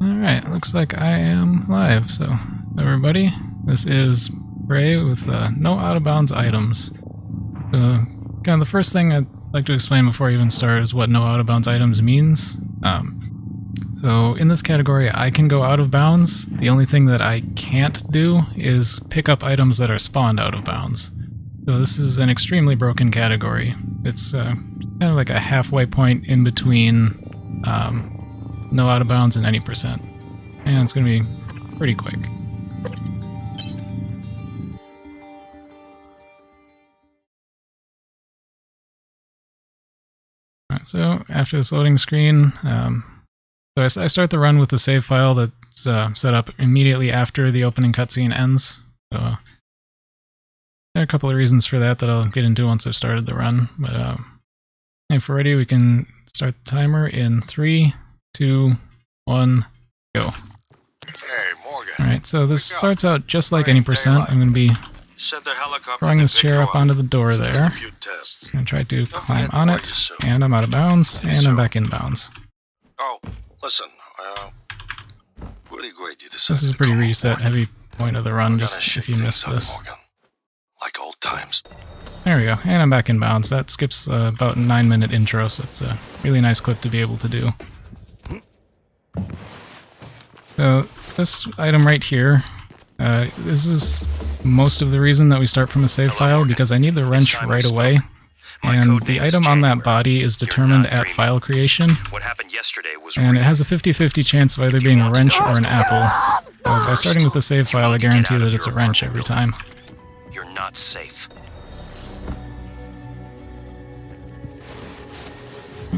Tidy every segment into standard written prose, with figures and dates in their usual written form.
Alright, looks like I am live. So, everybody, this is Ray with no out-of-bounds items. Kind of the first thing I'd like to explain before I even start is what no out-of-bounds items means. So, in this category, I can go out of bounds. The only thing that I can't do is pick up items that are spawned out of bounds. So this is an extremely broken category. It's kind of like a halfway point in between no out of bounds and any percent. And it's going to be pretty quick. Alright, so after this loading screen, so I start the run with the save file that's set up immediately after the opening cutscene ends. So there are a couple of reasons for that I'll get into once I've started the run. But if we're ready, we can start the timer in 3, 2, 1, go. Hey, Morgan. Alright, so this starts out just like any percent. I'm going to be throwing this chair up onto the door there. I'm going to try to climb on it, and I'm out of bounds, and I'm back in bounds. Oh, listen, really great you decided. This is a pretty reset heavy point of the run, just if you missed this. Morgan. Like old times. There we go, and I'm back in bounds. That skips about a 9-minute intro, so it's a really nice clip to be able to do. So this item right here, this is most of the reason that we start from a save file, because I need the wrench right away. And the item on that body is determined at file creation, and it has a 50-50 chance of either being a wrench or an apple. So by starting with the save file, I guarantee that it's a wrench every time. You're not safe.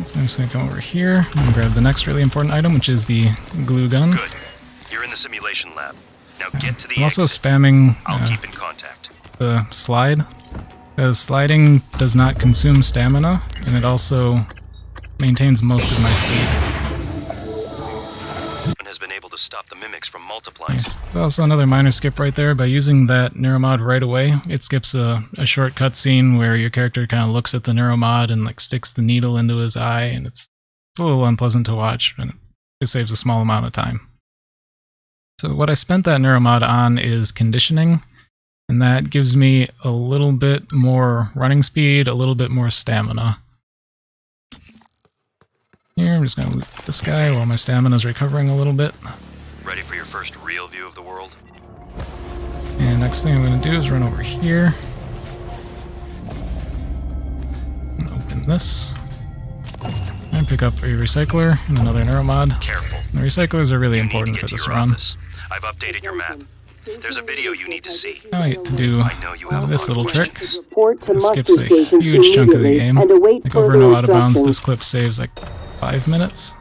So I'm just going to come over here and grab the next really important item, which is the glue gun. Good. You're in the simulation lab. Now get to the I'm also exit. spamming I'll keep in contact. the slide, because sliding does not consume stamina, and it also maintains most of my speed. And has been able to stop the mimics from multiplying. Nice. There's also another minor skip right there. By using that neuromod right away, it skips a short cutscene where your character kind of looks at the neuromod and like sticks the needle into his eye, and it's a little unpleasant to watch, and it saves a small amount of time. So what I spent that neuromod on is conditioning, and that gives me a little bit more running speed, a little bit more stamina. Here, I'm just going to loot this guy while my stamina's recovering a little bit. Ready for your first real view of the world? And next thing I'm going to do is run over here. And open this. And pick up a recycler and another neuromod. Careful. The recyclers are really important for this run. I've updated your map. There's a video you need to see. Now I get to do this little trick. Report to It muster skips a stations huge chunk of the immediately game. and await Like over further no out of bounds, instructions. this clip saves like 5 minutes.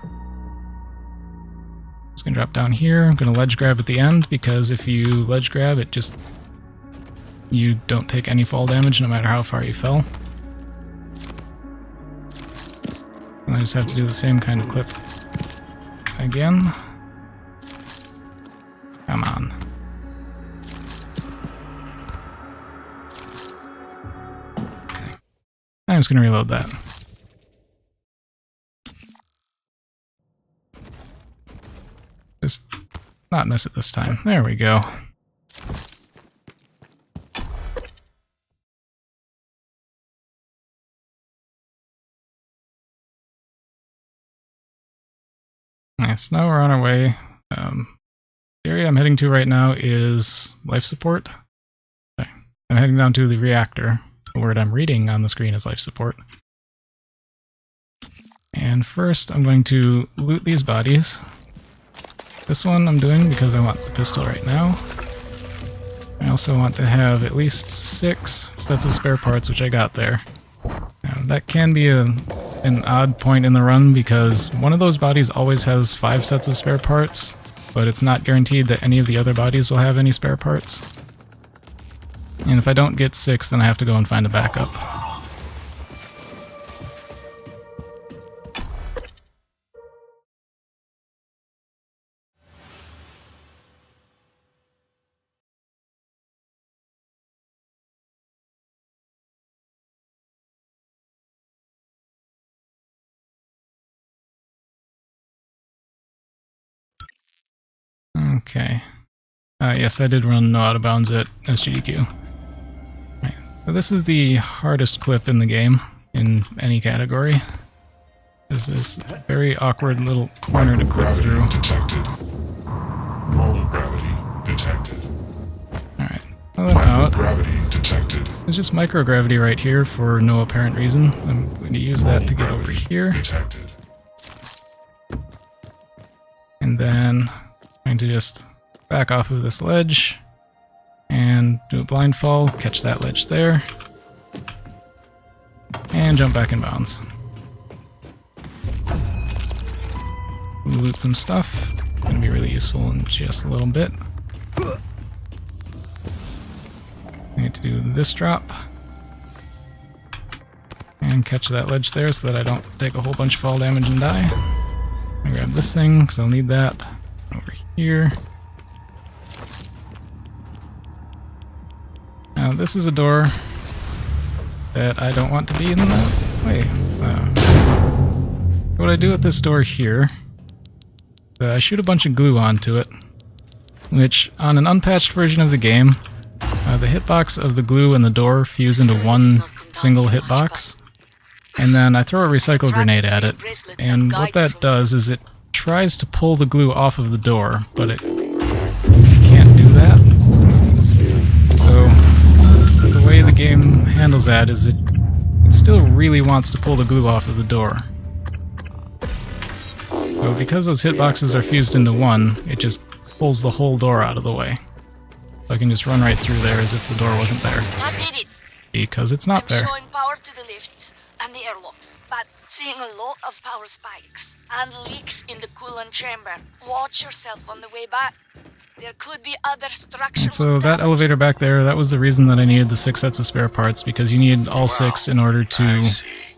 Just gonna drop down here. I'm gonna ledge grab at the end, because if you ledge grab, you don't take any fall damage no matter how far you fell. And I just have to do the same kind of clip again. Come on. Okay. I'm just gonna reload that. Just not miss it this time. There we go. Nice. Now we're on our way. The area I'm heading to right now is life support. Okay. I'm heading down to the reactor. The word I'm reading on the screen is life support. And first, I'm going to loot these bodies. This one I'm doing because I want the pistol right now. I also want to have at least 6 sets of spare parts, which I got there. That can be an odd point in the run, because one of those bodies always has 5 sets of spare parts, but it's not guaranteed that any of the other bodies will have any spare parts. And if I don't get 6, then I have to go and find a backup. Okay. Yes, I did run no out of bounds at SGDQ. Right. So this is the hardest clip in the game, in any category. There's this very awkward little corner to clip through. Detected. Normal gravity detected. Alright. Well, then out. Gravity detected. There's just microgravity right here for no apparent reason. I'm going to use that to get over here. Detected. And then I'm going to just back off of this ledge and do a blind fall, catch that ledge there, and jump back in bounds. Loot some stuff. Gonna be really useful in just a little bit. I need to do this drop and catch that ledge there so that I don't take a whole bunch of fall damage and die. I grab this thing because I'll need that over here. Now this is a door that I don't want to be in that way. What I do with this door here, I shoot a bunch of glue onto it, which on an unpatched version of the game, the hitbox of the glue and the door fuse into one single hitbox, and then I throw a recycle grenade at it, and what that does is it tries to pull the glue off of the door, but it can't do that. So the way the game handles that is it still really wants to pull the glue off of the door. So because those hitboxes are fused into one, it just pulls the whole door out of the way. So I can just run right through there as if the door wasn't there. I did it. Because it's not there. I'm showing power to the lifts and the airlocks, but seeing a lot of power spikes and leaks in the coolant chamber. Watch yourself on the way back. There could be other structural And so that damage. elevator back there, that was the reason that I needed the 6 sets of spare parts, because you need all 6 in order I to see.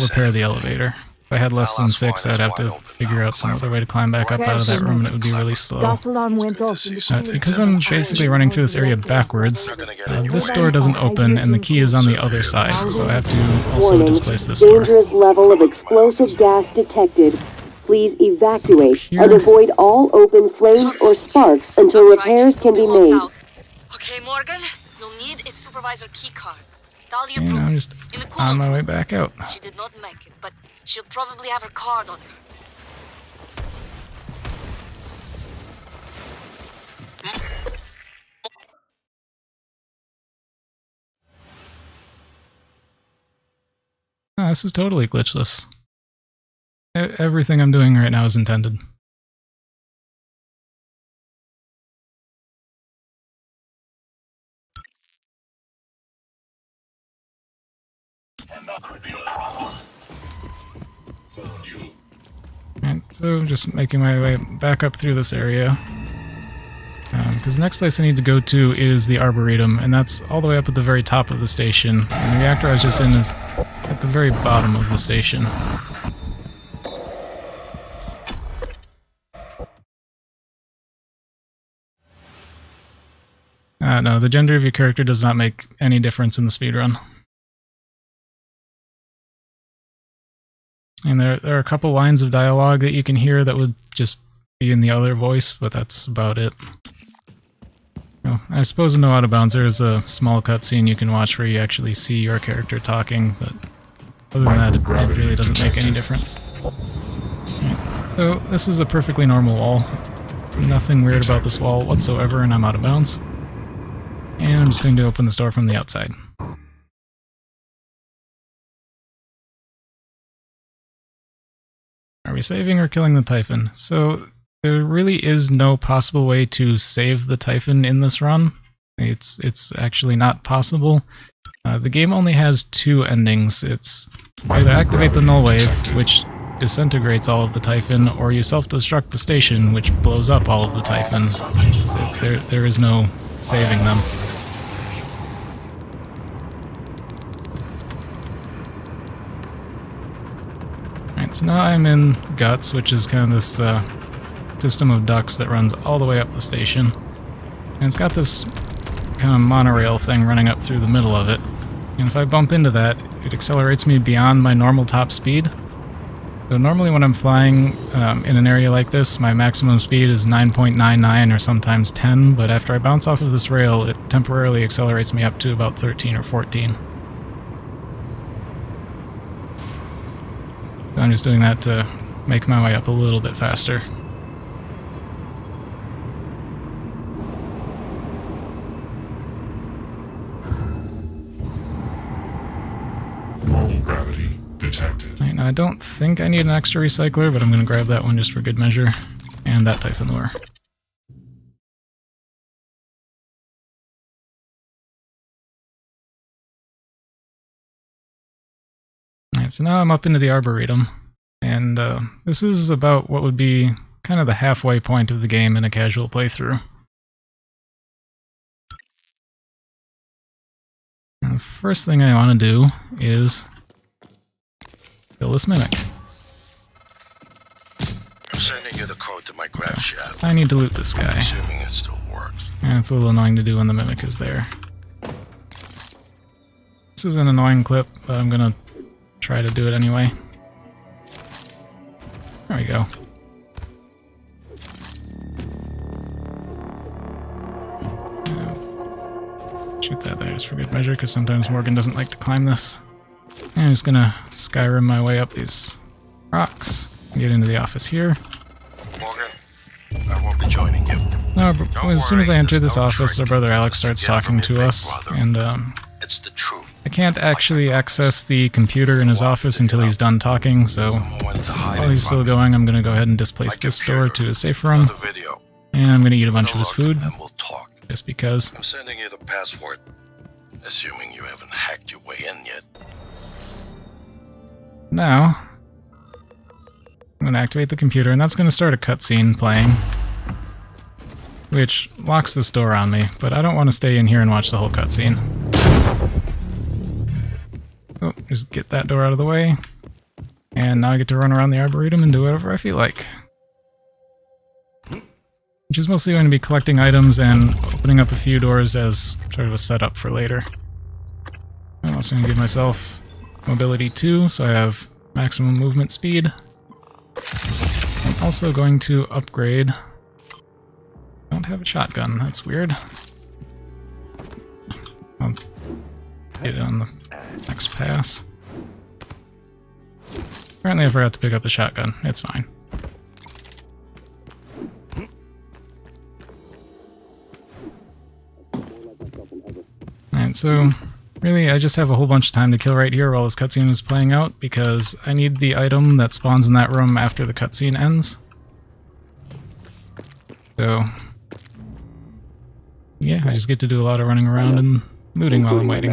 repair the elevator. If I had less than 6, I'd have to figure out some other way to climb back up out of that room, and it would be really slow. Gas alarm went off in the Because I'm basically running through this area backwards, this door doesn't open, and the key is on the other side, so I have to also Warning, displace this door. dangerous level of explosive gas detected. Please evacuate Here. and avoid all open flames or sparks until repairs can be We'll made. walk out. Okay, Morgan, you'll need its supervisor keycard. Dahlia And I'm Brooks, just in the on my coolant way room. back out. She did not make it, but she'll probably have her card on her. Oh, this is totally glitchless. Everything I'm doing right now is intended. Alright, so just making my way back up through this area. Because the next place I need to go to is the Arboretum, and that's all the way up at the very top of the station. And the reactor I was just in is at the very bottom of the station. No, the gender of your character does not make any difference in the speedrun. And there are a couple lines of dialogue that you can hear that would just be in the other voice, but that's about it. Oh, I suppose in No Out of Bounds there is a small cutscene you can watch where you actually see your character talking, but other than that, it really doesn't make any difference. Right. So this is a perfectly normal wall. Nothing weird about this wall whatsoever, and I'm out of bounds. And I'm just going to open this door from the outside. Are we saving or killing the Typhon? So there really is no possible way to save the Typhon in this run. It's actually not possible. The game only has 2 endings. It's either activate the null wave, which disintegrates all of the Typhon, or you self-destruct the station, which blows up all of the Typhon. There is no saving them. Alright, so now I'm in Guts, which is kind of this system of ducts that runs all the way up the station. And it's got this kind of monorail thing running up through the middle of it. And if I bump into that, it accelerates me beyond my normal top speed. So normally when I'm flying in an area like this, my maximum speed is 9.99 or sometimes 10, but after I bounce off of this rail, it temporarily accelerates me up to about 13 or 14. So I'm just doing that to make my way up a little bit faster. Normal gravity detected. Right, now I don't think I need an extra recycler, but I'm going to grab that one just for good measure. And that type of lure. Alright, so now I'm up into the Arboretum. And this is about what would be kind of the halfway point of the game in a casual playthrough. And the first thing I want to do is kill this mimic. I'm sending you the code to my graph shaft. I need to loot this guy. Assuming it still works. And it's a little annoying to do when the mimic is there. This is an annoying clip, but I'm gonna try to do it anyway. There we go. Shoot that there just for good measure, because sometimes Morgan doesn't like to climb this. And I'm just gonna Skyrim my way up these rocks and get into the office here. Morgan, I won't be joining you. No, but Don't as soon as I worry, enter there's this no office, trick our brother you Alex can starts get talking from your to big us, brother. and It's the truth. I can't actually access the computer in his office until he's done talking, so Someone wanted to hide while it he's from still me. going, I'm gonna go ahead and displace My this door computer. to a safe room, The video. and I'm gonna eat a bunch of his Look, food, and we'll talk. just because. I'm sending you the password. Assuming you haven't hacked your way in yet. Now, I'm gonna activate the computer, and that's gonna start a cutscene playing, which locks this door on me, but I don't want to stay in here and watch the whole cutscene. Oh, just get that door out of the way. And now I get to run around the Arboretum and do whatever I feel like. Which is mostly going to be collecting items and opening up a few doors as sort of a setup for later. I'm also going to give myself mobility 2, so I have maximum movement speed. I'm also going to upgrade... I don't have a shotgun, that's weird. I'll get it on the next pass. Apparently I forgot to pick up the shotgun. It's fine. Alright, so really I just have a whole bunch of time to kill right here while this cutscene is playing out, because I need the item that spawns in that room after the cutscene ends. So yeah, I just get to do a lot of running around and looting while I'm waiting.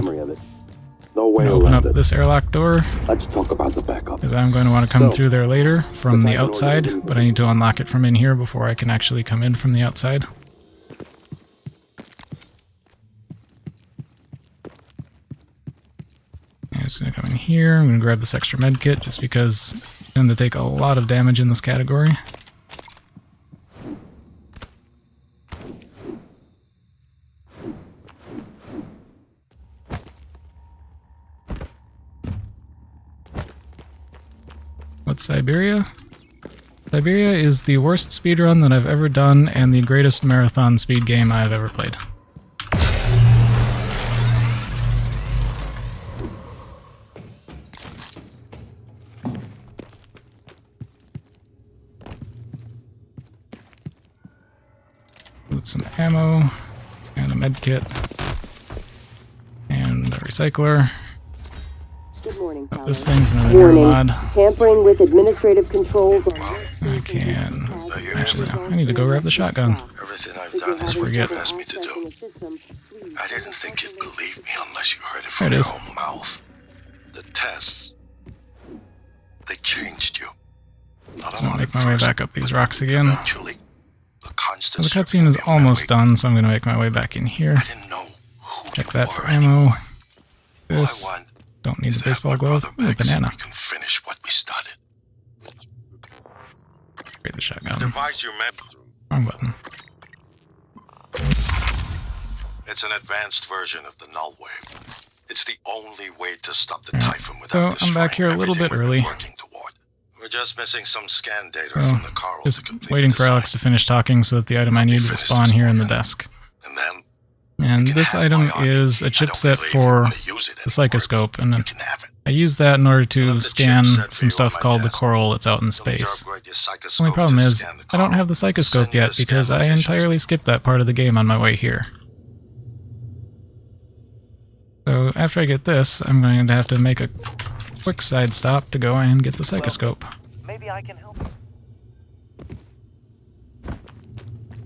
No way I'm gonna open around up it. this airlock door, Let's talk about the backup. because I'm going to want to come So, through there later from what the time in outside, order? but I need to unlock it from in here before I can actually come in from the outside. I'm just going to come in here, I'm going to grab this extra med kit just because I tend to take a lot of damage in this category. What's Siberia? Siberia is the worst speedrun that I've ever done and the greatest marathon speed game I've ever played. With some ammo and a med kit and a recycler. Good morning, Up Tyler. this thing from another Warning. mod. Tampering with administrative controls on I can. Actually, no. I need to go grab the shotgun. Everything I've done is what forget. you asked me to do. I didn't think you'd believe me unless you heard it There from it your is. own mouth. The tests, they changed you. Not a I'll lot make at my way first, back up these but rocks again. Eventually, the constant So the cutscene is circuit in your almost memory. done, so I'm going to make my way back in here. I didn't know who Check you that were for ammo. anymore. All This. I want Don't need is the to have baseball my glove. brother Ooh, back so banana. we can finish what we started. Grab the shotgun. Devise your map. Wrong button. It's an advanced version of the null wave. It's the only way to stop the Alright, typhon so without I'm destroying back here a little everything bit we've early. been working toward. We're just missing some scan data So, from the Carl just to complete waiting the for Alex to design. finish talking so that the item I need will spawn here in the desk. And then And you can this have item my is a I don't chipset really even for wanna use it the anymore, psychoscope, and you can have it. I use that in order I to left the scan chipset for some you stuff on my called the desk. coral that's out in You'll need to space. upgrade your The psychoscope only problem to is, scan the I don't Carl. have the Send psychoscope you yet the scan because I locations. entirely skipped that part of the game on my way here. So after I get this, I'm going to have to make a quick side stop to go and get the psychoscope. Maybe I can help.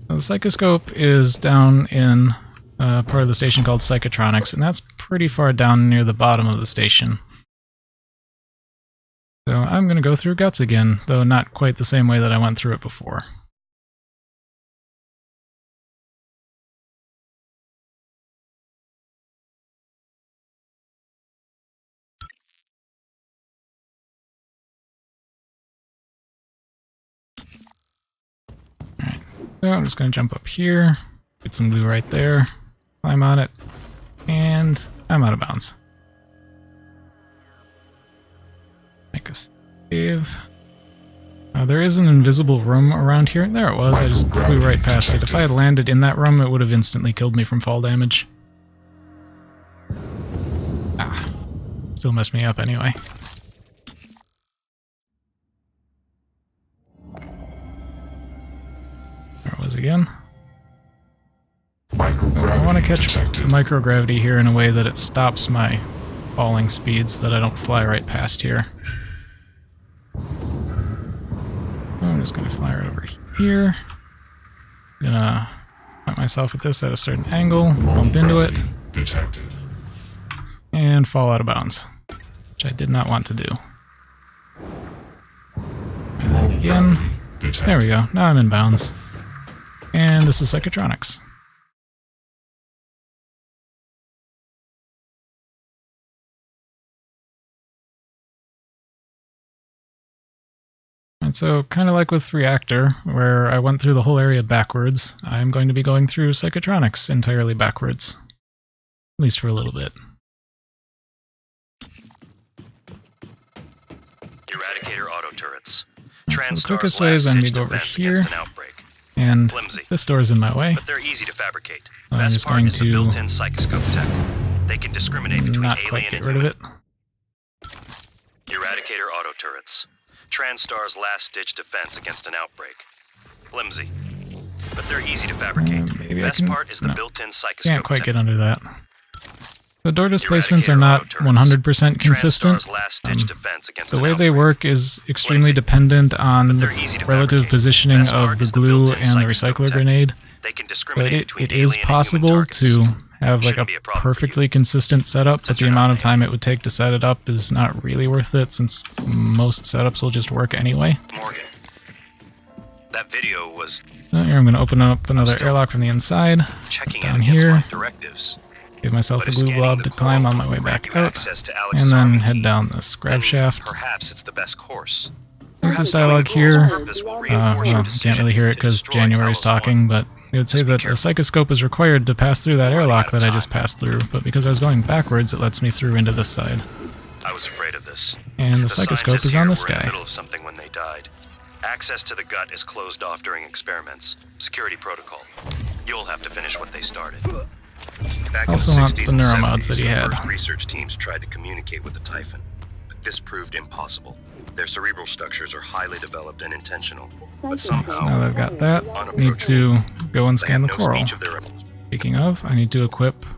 So the psychoscope is down in part of the station called Psychotronics, and that's pretty far down near the bottom of the station. So I'm going to go through Guts again, though not quite the same way that I went through it before. Alright, so I'm just going to jump up here, get some glue right there, climb on it, and I'm out of bounds. Make a save. There is an invisible room around here. There it was, I just flew right past it. If I had landed in that room, it would have instantly killed me from fall damage. Ah, still messed me up anyway. There it was again. I want to catch the microgravity here in a way that it stops my falling speeds so that I don't fly right past here. I'm just going to fly right over here. Gonna point myself at this at a certain angle, bump into it, and fall out of bounds, which I did not want to do. And then again. There we go, now I'm in bounds. And this is Psychotronics. And so, kind of like with Reactor, where I went through the whole area backwards, I'm going to be going through Psychotronics entirely backwards. At least for a little bit. Eradicator auto turrets. So the TranStar's quickest way is I'm going to last-ditch go over defense here, against an outbreak. and Flimsy. this door's in my way. But they're easy to fabricate. I'm Best just part going is the to built-in psychoscope tech. They can discriminate between not alien quite get and rid of human. it. Eradicator auto turrets. TranStar's last-ditch defense against an outbreak. Flimsy. But they're easy to fabricate. Maybe Best I can, part is the no, built-in psychoscope can't quite tech. get under that. The door displacements are Eradicator not auto turrets. 100% consistent. TranStar's last-ditch defense against The an way they outbreak. work is extremely Flimsy. dependent on But they're easy to relative fabricate. positioning Best of part the is the glue built-in and the psychoscope recycler tech. grenade. They can But discriminate between it alien is and human possible targets. to have like a Shouldn't be a problem for you. perfectly consistent setup, but Since the you're amount not of time it would take to set it up is not really worth it, since most setups will just work anyway. Morgan. That video was So here I'm going to open up another still airlock from the inside, checking down in against here, my directives. give myself But a if glue scanning blob the to climb coral on my way will grant back you out, access to and Alex's then army head key, down this grab then shaft. Perhaps it's the best course. There's this Knowing dialogue the core's here. purpose will Well, reinforce your you decision can't really hear it to because destroy January's Talos talking, but it would say Just be that the careful. psychoscope is required to pass through that We're running airlock out of that I just time. passed through, but because I was going backwards, it lets me through into this side. I was afraid of this. And the psychoscope scientists is on here this were in the guy. middle of something when they died. Access to the gut is closed off during experiments. Security protocol. You'll have to finish what they started. Back Also in the want 60s the and neuromods 70s, that he the had. first research teams tried to communicate with the Typhon, but this proved impossible. Their cerebral structures are highly developed and intentional, but somehow Now that I've got that, need to go and they scan have the no coral. speech of their Speaking of, I need to equip no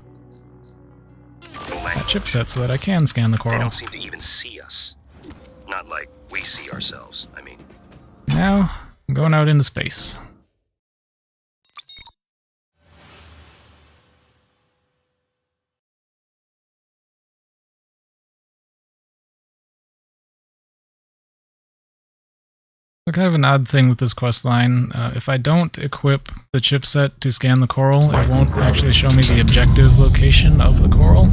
that language. chipset so that I can scan the They coral. don't seem to even see us. Not like we see ourselves, I mean. Now, I'm going out into space. So kind of an odd thing with this quest line, if I don't equip the chipset to scan the coral, it won't actually show me the objective location of the coral.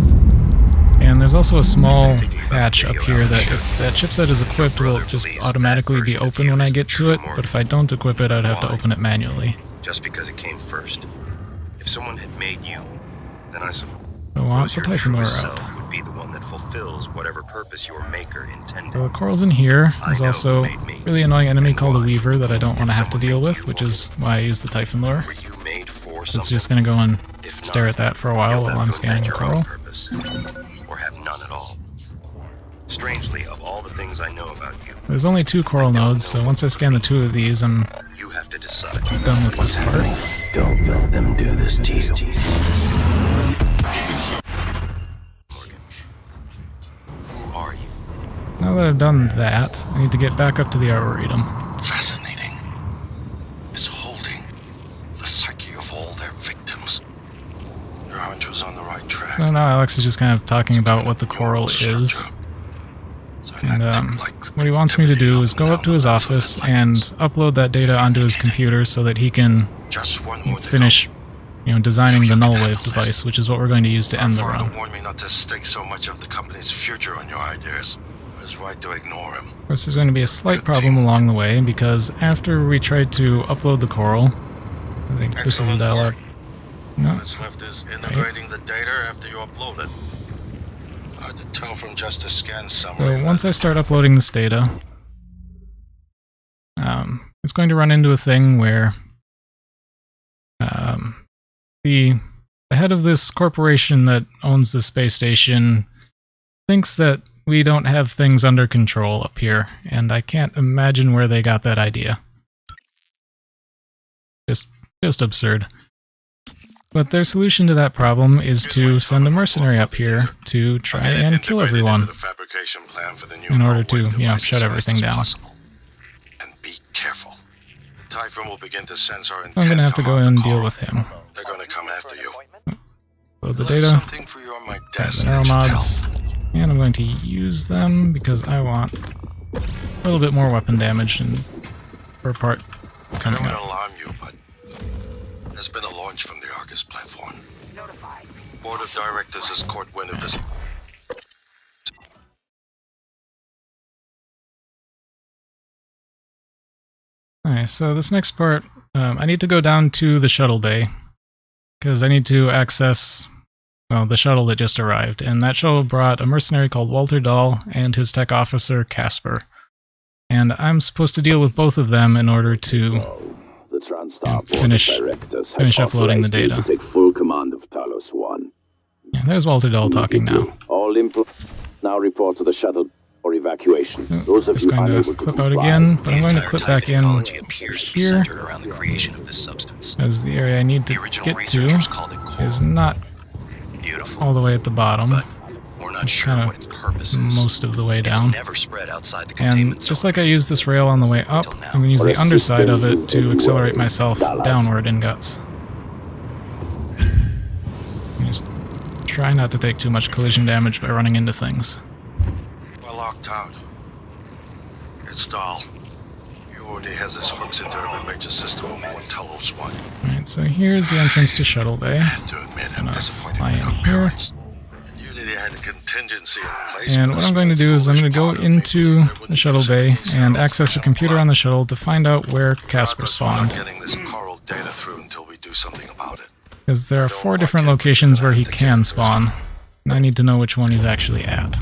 And there's also a small patch up here that if that chipset is equipped, will just automatically be open when I get to it, but if I don't equip it, I'd have to open it manually. Just because it came first. If someone had made you, then I suppose I want the your Typhon true lure self out. would be the one that fulfills whatever purpose your maker intended. So the coral's in here. There's I know also who made me. a really annoying enemy And called a why. Weaver that I don't want to have to Someone deal make with, you which or is why I use the Typhon lure. Were you made for It's something? just gonna go and If stare not, at that for a while you'll have I'm to scanning the invent your coral. own purpose. Or have none at all. Strangely, of all the things I know about you, There's only 2 coral nodes, so once I scan the 2 of these, I'm you have to decide. done with this part. Don't let them do this to you. Morgan, who are you? Now that I've done that, I need to get back up to the Arboretum. Fascinating. It's holding the psyche of all their victims. Your hunch was on the right track. So now Alex is just kind of talking about what the coral is. And what he wants me to do is go up to his office and upload that data onto his computer so that he can Just one more to finish, designing the null wave device, which is what we're going to use to go. end the Our father run. warned me not to stake so much of the company's future on your ideas. It was right to ignore him. Of course, there's going to be a slight problem along the way, because after we tried to upload the coral, I think this is the Excellent dialogue. work. No, What's left is integrating the data after you upload it. Hard to tell from just a scan summary. so once I start uploading this data, it's going to run into a thing where the head of this corporation that owns the space station thinks that we don't have things under control up here, and I can't imagine where they got that idea. Just absurd. But their solution to that problem is to send a mercenary up here to try and kill everyone in order to, shut everything down. And be careful. The Typhon will begin to sense our intent. I'm gonna have to go harm and the deal coral. with him. They're gonna come after you. Load the Left data, something for you on my add desk the that arrow should mods, help. and I'm going to use them because I want a little bit more weapon damage and for a part that's I coming don't up. alarm you, but there's been a launch from the Argus platform. Board of Directors has caught wind of this. Alright, so this next part, I need to go down to the shuttle bay, because I need to access, the shuttle that just arrived, and that shuttle brought a mercenary called Walter Dahl and his tech officer, Casper. And I'm supposed to deal with both of them in order to The TranStar Board finish of Directors finish has uploading the authorized me data. to take full command of Talos 1. Yeah, there's Walter Dahl talking now. All now report to the shuttle for evacuation. Those of Just you going unable to to clip out comply, again, but I'm going to Entire clip back in technology appears to be here, centered around the creation of this substance. as the area I need The to original get researchers to called it coral. is not Beautiful. all the way at the bottom, But we're not It's sure kinda what its purpose is. most of the way It's down. never spread outside the containment And zone. just like I used this rail on the way up, I'm going to use Or the assist underside them of it in to any accelerate way. myself downward in guts. Just try not to take too much collision damage by running into things. We're locked out. It's Dahl. He already has his hooks into every major system on Talos 1. Alright, so here's the entrance to Shuttle Bay. I have to admit, I'm disappointed fly with in our here. parents. Usually they had a contingency in place. And what I'm going to do is I'm going to go into the Shuttle Bay and access a computer on the shuttle to find out where Casper spawned. Getting this coral data through until we do something about it. Because there are 4 different locations where he can spawn, and I need to know which one he's actually at.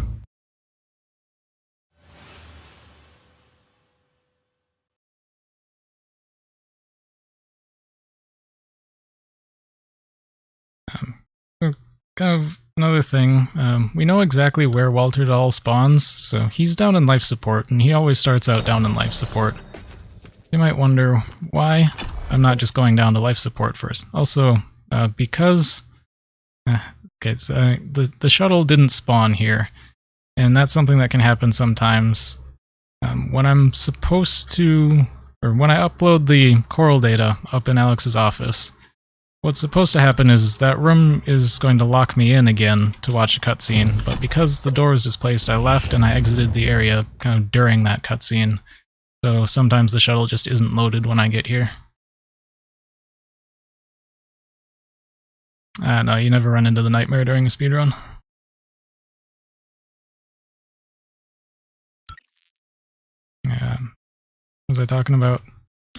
Kind of another thing, we know exactly where Walter Dahl spawns, so he's down in life support, and he always starts out down in life support. You might wonder why I'm not just going down to life support first. Also, because the shuttle didn't spawn here, and that's something that can happen sometimes. When I'm supposed to, or when I upload the coral data up in Alex's office, what's supposed to happen is that room is going to lock me in again to watch a cutscene, but because the door was displaced, I left and I exited the area kind of during that cutscene. So sometimes the shuttle just isn't loaded when I get here. No, you never run into the nightmare during a speedrun. What was I talking about?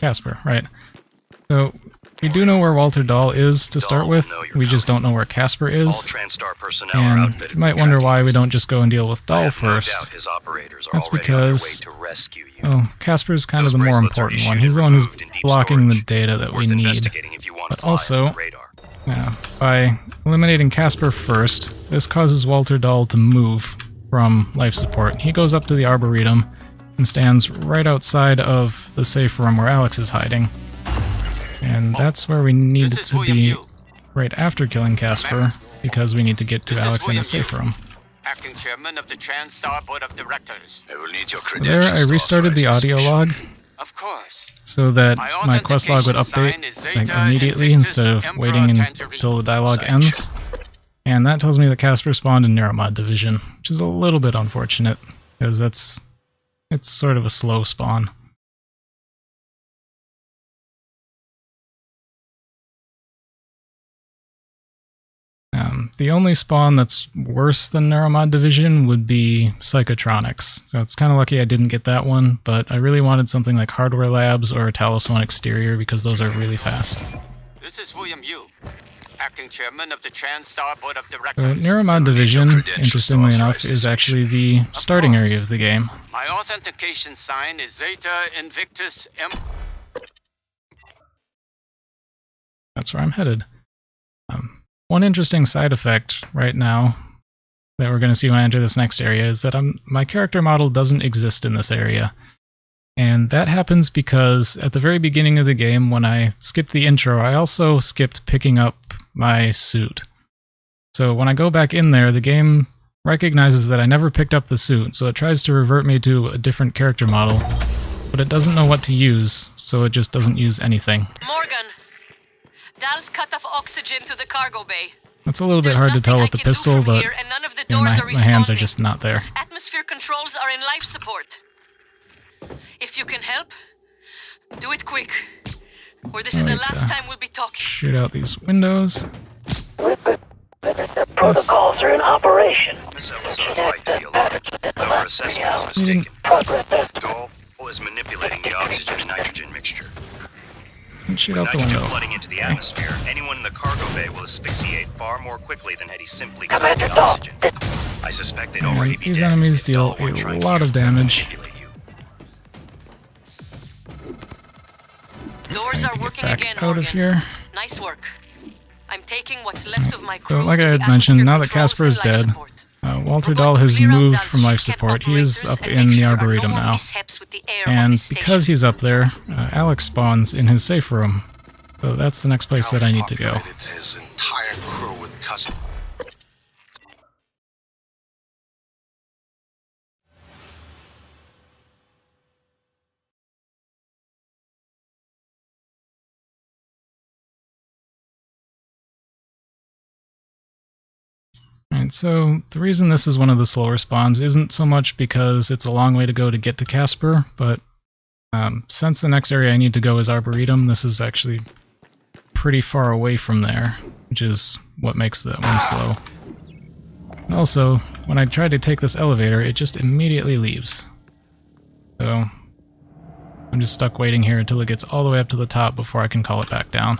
Casper, right. So, we do know where Walter Dahl is to start Dahl with, will know you're we just coming. don't know where Casper All is. TranStar personnel are And outfitted you might with wonder tracking why we don't systems. just go and deal with I Dahl have no first. doubt his operators are That's already on their way because, to rescue you. oh, Casper's kind of Those the more bracelets are important issued one. and He's the one who's removed in deep blocking the storage. data that we Worth need. investigating if you want to But fly also, under the radar. by eliminating Casper first, this causes Walter Dahl to move from life support. He goes up to the Arboretum and stands right outside of the safe room where Alex is hiding. And that's where we need to be right after killing Casper, because we need to get to Alex in the safe room. Acting chairman of the TranStar Board of Directors. I will need your There, credentials. I restarted the audio log Of course. so that my quest log would update like, immediately instead of waiting until the dialogue ends. And that tells me that Casper spawned in Neuromod Division, which is a little bit unfortunate, because it's sort of a slow spawn. The only spawn that's worse than Neuromod Division would be Psychotronics. So it's kind of lucky I didn't get that one, but I really wanted something like Hardware Labs or Talisman Exterior because those are really fast. This is William Yu, acting chairman of the TranStar Board of So Directors. Neuromod Division, credentials interestingly to enough, authorize is this actually the starting area of the game. My authentication sign is Zeta Invictus M. That's where I'm headed. One interesting side effect right now that we're going to see when I enter this next area is that my character model doesn't exist in this area. And that happens because at the very beginning of the game, when I skipped the intro, I also skipped picking up my suit. So when I go back in there, the game recognizes that I never picked up the suit, so it tries to revert me to a different character model, but it doesn't know what to use, so it just doesn't use anything. Morgan, Dal's cut off oxygen to the cargo bay. It's a little bit There's hard to nothing tell I with the can do pistol, from but here, and none of the you know, doors are my hands are responding. just not there. Atmosphere controls are in life support. If you can help, do it quick. Or this is the last time we'll be talking. Shoot out these windows. Protocols are in operation. Miss Ellis was right to be alarmed. Our assessment was mistaken. Dahl is manipulating the oxygen and nitrogen mixture. Shoot With out the nitrogen window. flooding into the Okay. atmosphere, anyone in the cargo bay will asphyxiate far more quickly than had he simply cut Commander the Dahl. oxygen. I suspect they'd already And be these dead enemies if Dahl deal weren't a trying to lot of damage. manipulate you. Doors are Get working back again, out Morgan. of here. Nice work. I'm taking what's left of my crew So, like to I the had mentioned, atmosphere now that controls Casper is and life dead, support. Walter We're going Dahl to has clear out moved Dal's from life shipcat support. He is operators up and in make the sure there are no Arboretum more now. mishaps with the air on And this station. because he's up there, Alex spawns in his safe room. So that's the next place that I need to go. Populated his entire crew with custom. Alright, so the reason this is one of the slower spawns isn't so much because it's a long way to go to get to Casper, but since the next area I need to go is Arboretum, this is actually pretty far away from there, which is what makes that one slow. And also, when I try to take this elevator, it just immediately leaves. So, I'm just stuck waiting here until it gets all the way up to the top before I can call it back down.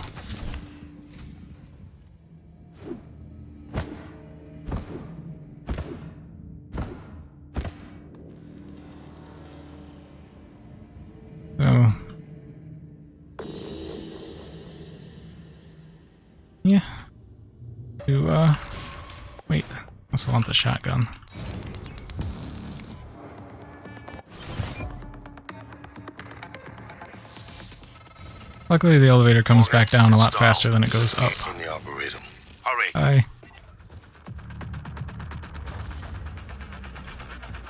So, yeah. Wait, I also want the shotgun. Luckily the elevator comes back down a lot faster than it goes up. In the Arboretum. Hurry. Hi.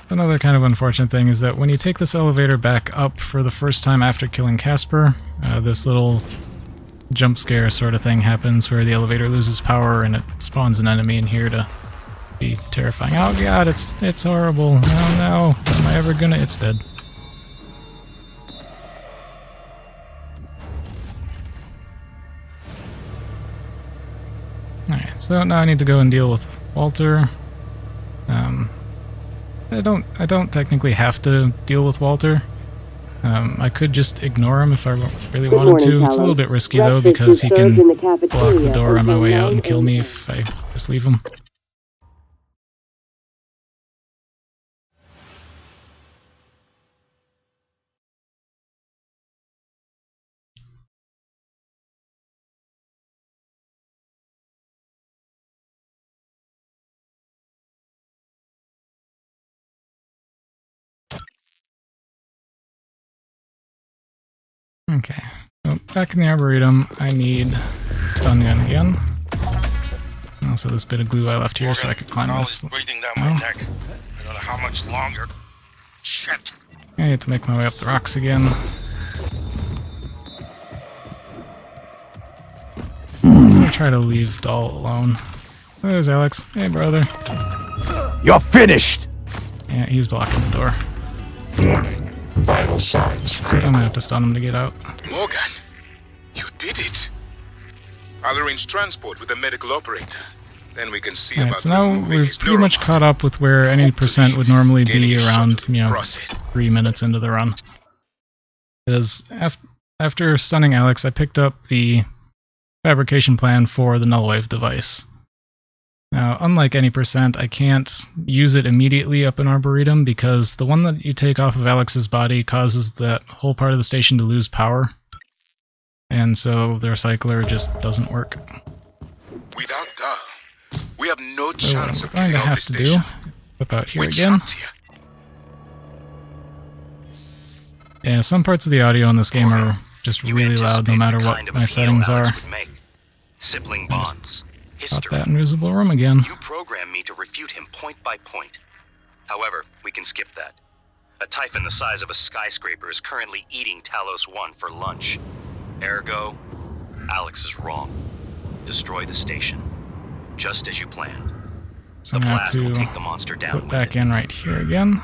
Another kind of unfortunate thing is that when you take this elevator back up for the first time after killing Casper, this little jump scare sort of thing happens where the elevator loses power and it spawns an enemy in here to be terrifying. Oh god, it's horrible. Oh no, am I ever gonna... It's dead. Alright, so now I need to go and deal with Walter. I don't technically have to deal with Walter. I could just ignore him if I really Good wanted morning, to. It's a little Talos. bit risky though, Breakfast because is he served can in the block the cafeteria door on my until way out 9 and kill me a.m. if I just leave him. Okay, so back in the Arboretum, I need stun gun again. Also this bit of glue I left here so I could climb this. Breathing down my neck. I don't know how much longer. Shit. I need to make my way up the rocks again. I'm gonna try to leave Doll alone. Oh, there's Alex. Hey, brother. You're finished! Yeah, he's blocking the door. Warning. Vital signs I'm critical. gonna have to stun him to get out. Morgan, you did it. I'll arrange transport with the medical operator. Then we can see Alright, about so now removing we're his pretty much neuromod. caught up with where any percent would normally be around, you know, Process. 3 minutes into the run. Because after stunning Alex, I picked up the fabrication plan for the null wave device. Now, unlike any percent, I can't use it immediately up in Arboretum because the one that you take off of Alex's body causes that whole part of the station to lose power. And so the recycler just doesn't work. Without Dahl, we have no So chance what of I'm going getting to out have the to do, station. whip out here Which again. frontier? Yeah, some parts of the audio in this game are just You really loud no anticipated matter the what kind of my appeal settings are. Alex would make. Sibling bonds, Got history. that invisible room again. You programmed me to refute him point by point. However, we can skip that. A Typhon the size of a skyscraper is currently eating Talos 1 for lunch. Ergo, Alex is wrong. Destroy the station. Just as you planned. So The I'm going to have blast will to take the monster down put with back it. in right here again.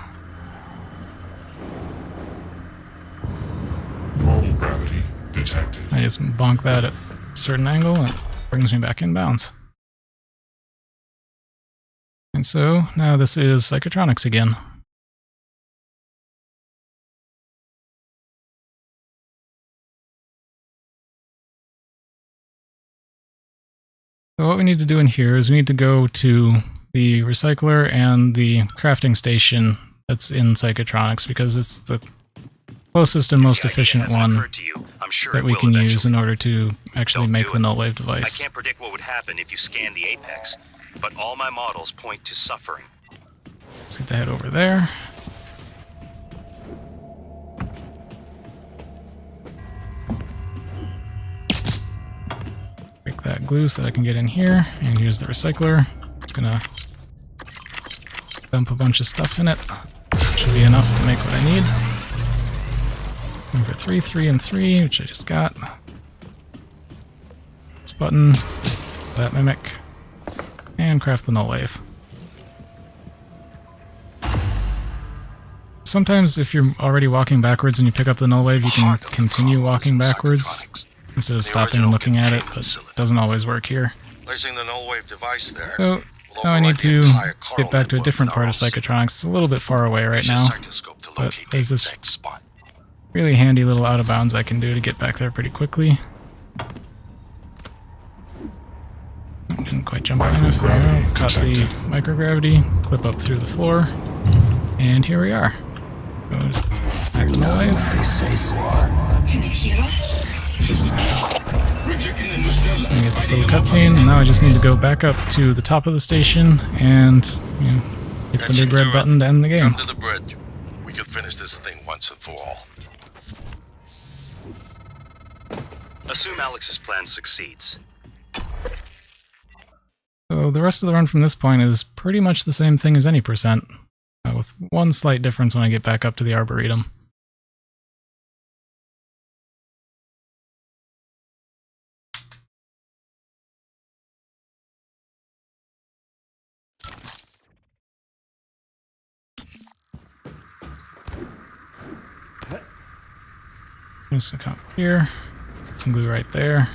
Normal gravity detected. I just bonk that at a certain angle and it brings me back in bounds. And so now this is Psychotronics again. So what we need to do in here is we need to go to the recycler and the crafting station that's in Psychotronics because it's the closest and most The idea efficient hasn't one occurred to you. I'm sure that it we will can use eventually. in order to actually Don't make do the it. null wave I device. can't predict what would happen if you scan the apex, but all my models point to suffering. Let's get to head over there. Break that glue so that I can get in here. And here's the recycler. It's gonna dump a bunch of stuff in it. Should be enough to make what I need. Number 3, 3, and 3, which I just got. This button, that mimic, and craft the null wave. Sometimes if you're already walking backwards and you pick up the null wave, you can continue walking backwards instead of stopping and looking at it, but it doesn't always work here. Placing the null wave device there. So will now I need override the to entire coral get back to a network different with part our of own Psychotronics. It's a little bit far away right Use your now, cytoscope to but locate there's the this exact spot. really handy little out of bounds I can do to get back there pretty quickly. Didn't quite jump high enough. There we go. Caught the microgravity, clip up through the floor, and here we are. So just back to the wave. And get this little cutscene, and now I just need to go back up to the top of the station and, you know, hit the big red button to end the game. Come to the bridge. We can finish this thing once and for all. Assume Alex's plan succeeds. So the rest of the run from this point is pretty much the same thing as any percent, with one slight difference when I get back up to the Arboretum. Just come here, some glue right there,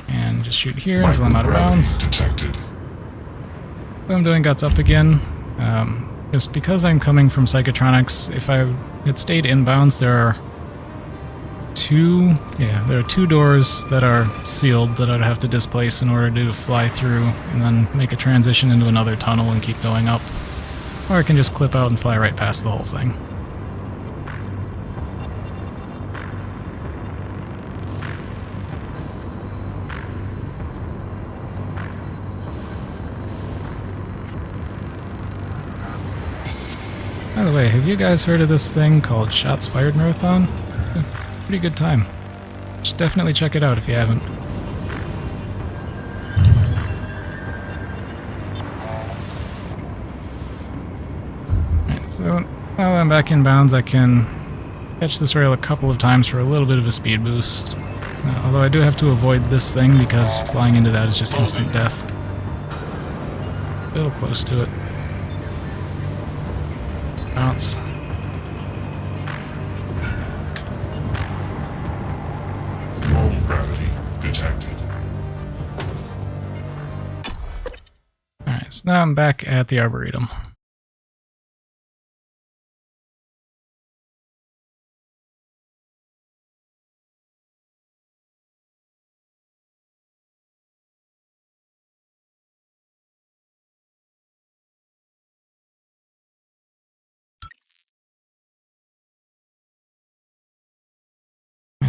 and just shoot here until I'm out of bounds. Detected. What I'm doing, guts up again. just because I'm coming from Psychotronics, if I had stayed inbounds, there are two doors that are sealed that I'd have to displace in order to fly through and then make a transition into another tunnel and keep going up. Or I can just clip out and fly right past the whole thing. By the way, have you guys heard of this thing called Shots Fired Marathon? Pretty good time. Should definitely check it out if you haven't. Alright, so now that I'm back in bounds, I can catch this rail a couple of times for a little bit of a speed boost. Although I do have to avoid this thing because flying into that is just instant death. A little close to it. Bounce. Low gravity detected. Alright, so now I'm back at the Arboretum.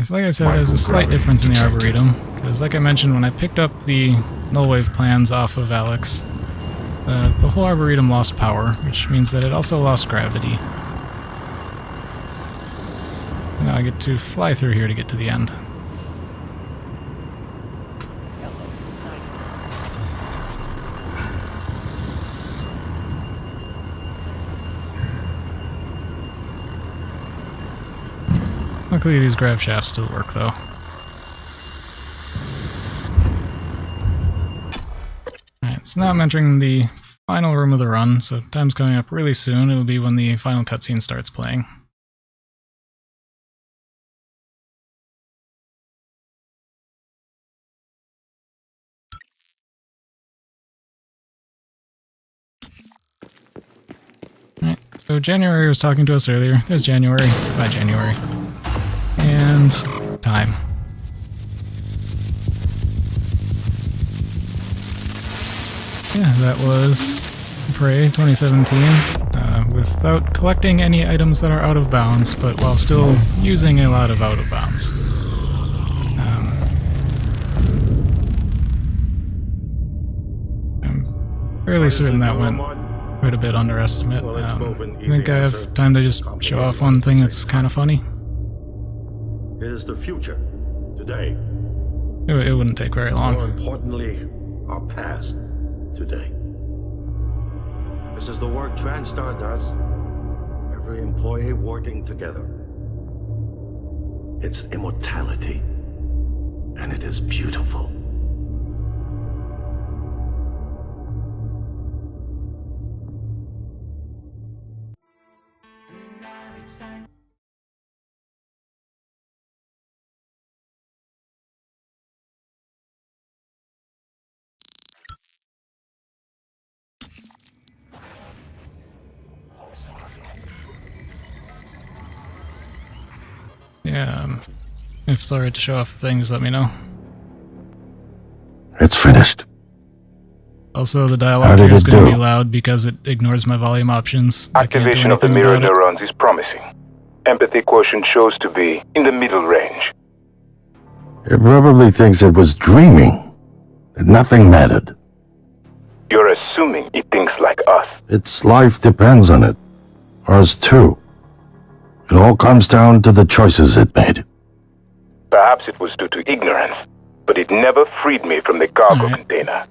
So like I said, there's a slight difference in the Arboretum, because like I mentioned, when I picked up the null-wave plans off of Alex, the whole Arboretum lost power, which means that it also lost gravity. And now I get to fly through here to get to the end. Luckily these grav shafts still work though. Alright, so now I'm entering the final room of the run, so time's coming up really soon. It'll be when the final cutscene starts playing. Alright, so January was talking to us earlier. There's January. Bye, January. And time. Yeah, that was Prey 2017, without collecting any items that are out of bounds, but while still using a lot of out of bounds. I'm fairly certain that went quite a bit underestimate. I think I have time to just show off one thing that's kind of funny. It is the future, today. It wouldn't take very long. More importantly, our past, today. This is the work TranStar does. Every employee working together. It's immortality. And it is beautiful. Yeah, if it's alright to show off things, let me know. It's finished. Also, the dialogue here is going to be loud because it ignores my volume options. Activation of the mirror neurons is promising. Empathy quotient shows to be in the middle range. It probably thinks it was dreaming, that nothing mattered. You're assuming it thinks like us. Its life depends on it. Ours too. It all comes down to the choices it made. Perhaps it was due to ignorance, but it never freed me from the cargo container.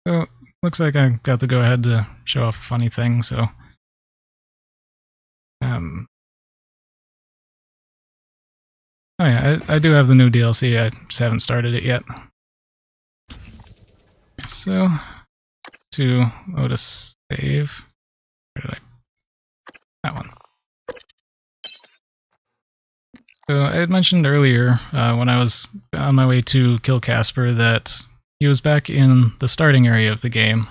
So, looks like I got to go ahead to show off a funny thing, so... Oh yeah, I do have the new DLC, I just haven't started it yet. So, to load a save... Where did that one. So I had mentioned earlier, when I was on my way to kill Casper, that he was back in the starting area of the game.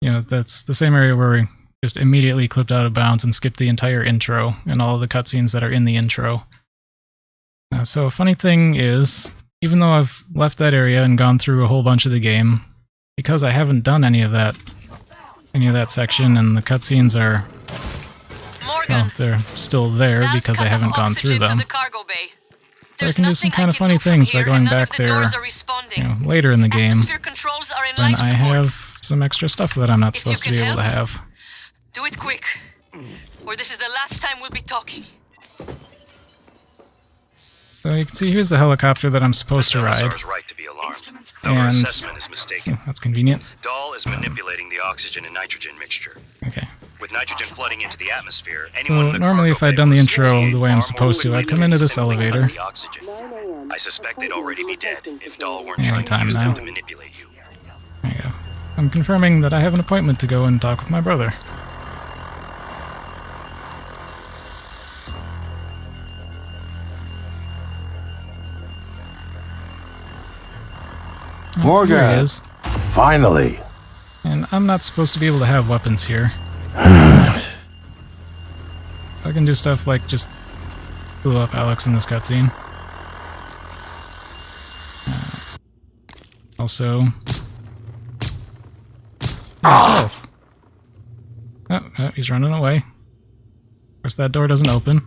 You know, that's the same area where we just immediately clipped out of bounds and skipped the entire intro and all of the cutscenes that are in the intro. So a funny thing is, even though I've left that area and gone through a whole bunch of the game, because I haven't done any of that section, and the cutscenes are, well, they're still there because I haven't gone through them. I can do some kind of funny things by going back there, you know, later in the game, when I have some extra stuff that I'm not supposed to be able to have. Do it quick, or this is the last time we'll be talking. So you can see here's the helicopter that I'm supposed to ride. Right to be alarmed. Our assessment is mistaken. That's convenient. Dahl is manipulating the oxygen and nitrogen mixture. Okay. With nitrogen flooding into the atmosphere, anyone in the normally if I'd done the intro the way I'm supposed to, I'd come into this elevator. I suspect they'd already be dead if Dahl weren't trying to use them to manipulate you. There you go. I'm confirming that I have an appointment to go and talk with my brother. Morgan! Here he is. Finally! And I'm not supposed to be able to have weapons here. I can do stuff like just blow up Alex in this cutscene. Also... Stealth. Oh, he's running away. Of course, that door doesn't open.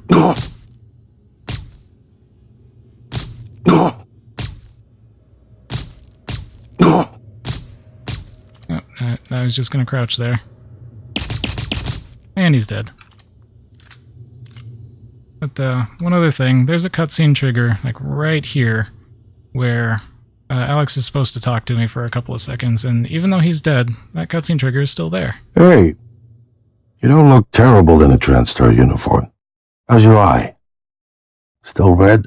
Now he's just gonna crouch there. And he's dead. But one other thing, there's a cutscene trigger, like right here, where Alex is supposed to talk to me for a couple of seconds, and even though he's dead, that cutscene trigger is still there. Hey, you don't look terrible in a TranStar uniform. How's your eye? Still red?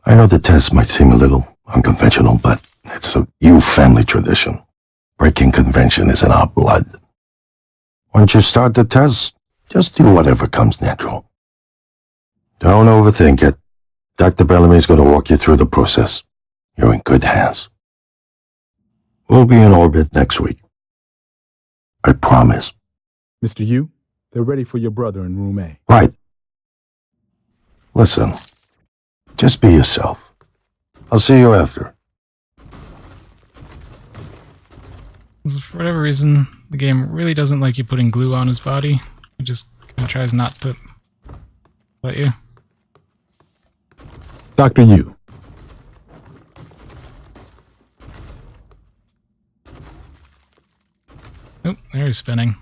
I know the test might seem a little unconventional, but it's a you family tradition. Breaking convention is in our blood. Once you start the test, just do whatever comes natural. Don't overthink it. Dr. Bellamy's going to walk you through the process. You're in good hands. We'll be in orbit next week. I promise. Mr. Yu, they're ready for your brother in room A. Right. Listen, just be yourself. I'll see you after. For whatever reason, the game really doesn't like you putting glue on his body. It just kind of tries not to let you. Dr. Yu. Oh, there he's spinning.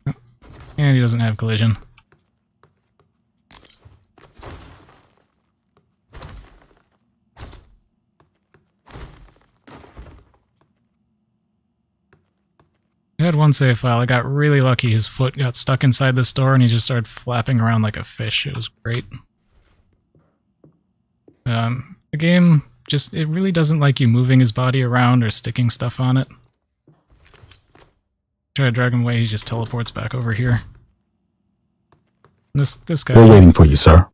Oh, and he doesn't have collision. I had one save file. I got really lucky. His foot got stuck inside this door and he just started flapping around like a fish. It was great. The game just, it really doesn't like you moving his body around or sticking stuff on it. Try to drag him away, he just teleports back over here. And this guy... They're waiting for you, sir.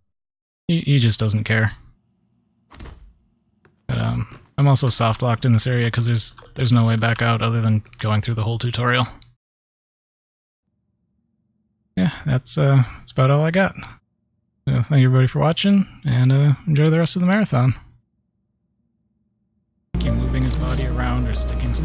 He just doesn't care. But I'm also soft locked in this area because there's no way back out other than going through the whole tutorial. Yeah, that's about all I got. Thank you everybody for watching, and enjoy the rest of the marathon. Keep moving his body around or sticking stuff.